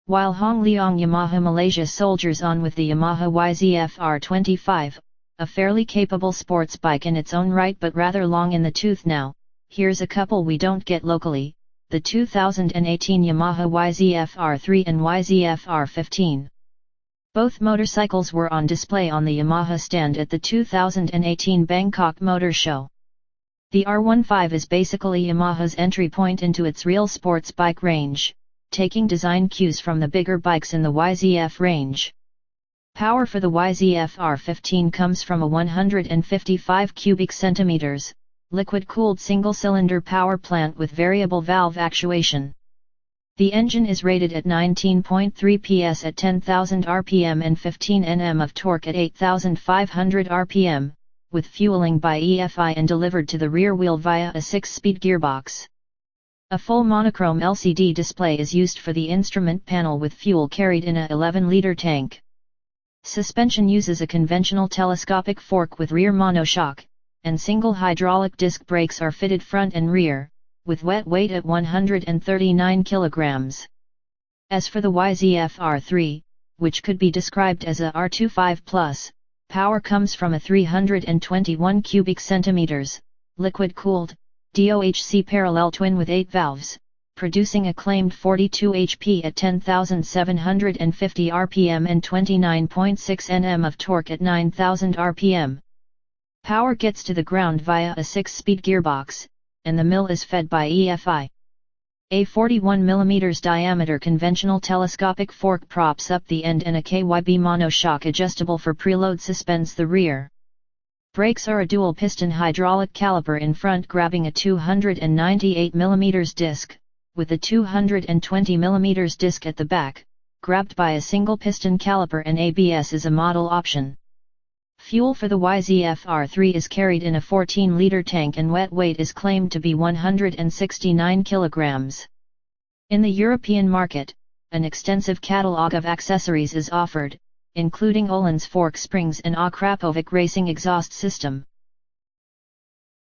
While Hong Leong Yamaha Malaysia soldiers on with the Yamaha YZF-R25, a fairly capable sports bike in its own right but rather long in the tooth now. Here's a couple we don't get locally, the 2018 Yamaha YZF-R3 and YZF-R15. Both motorcycles were on display on the Yamaha stand at the 2018 Bangkok Motor Show. The R15 is basically Yamaha's entry point into its real sports bike range, taking design cues from the bigger bikes in the YZF range. Power for the YZF-R15 comes from a 155 cubic centimeters, liquid-cooled single-cylinder power plant with variable valve actuation. The engine is rated at 19.3 PS at 10,000 RPM and 15 Nm of torque at 8,500 RPM, with fueling by EFI and delivered to the rear wheel via a 6-speed gearbox. A full monochrome LCD display is used for the instrument panel with fuel carried in a 11-liter tank. Suspension uses a conventional telescopic fork with rear monoshock, and single hydraulic disc brakes are fitted front and rear, with wet weight at 139 kg. As for the YZF-R3, which could be described as a R25+, power comes from a 321 cubic centimeters, liquid-cooled, DOHC parallel twin with 8 valves, producing a claimed 42 HP at 10,750 RPM and 29.6 Nm of torque at 9,000 RPM. Power gets to the ground via a 6-speed gearbox, and the mill is fed by EFI. A 41 mm diameter conventional telescopic fork props up the end and a KYB monoshock adjustable for preload suspends the rear. Brakes are a dual piston hydraulic caliper in front grabbing a 298 mm disc, with a 220 mm disc at the back, grabbed by a single piston caliper, and ABS is a model option. Fuel for the YZF-R3 is carried in a 14-liter tank and wet weight is claimed to be 169 kg. In the European market, an extensive catalogue of accessories is offered, including Öhlins fork springs and a Krapovic racing exhaust system.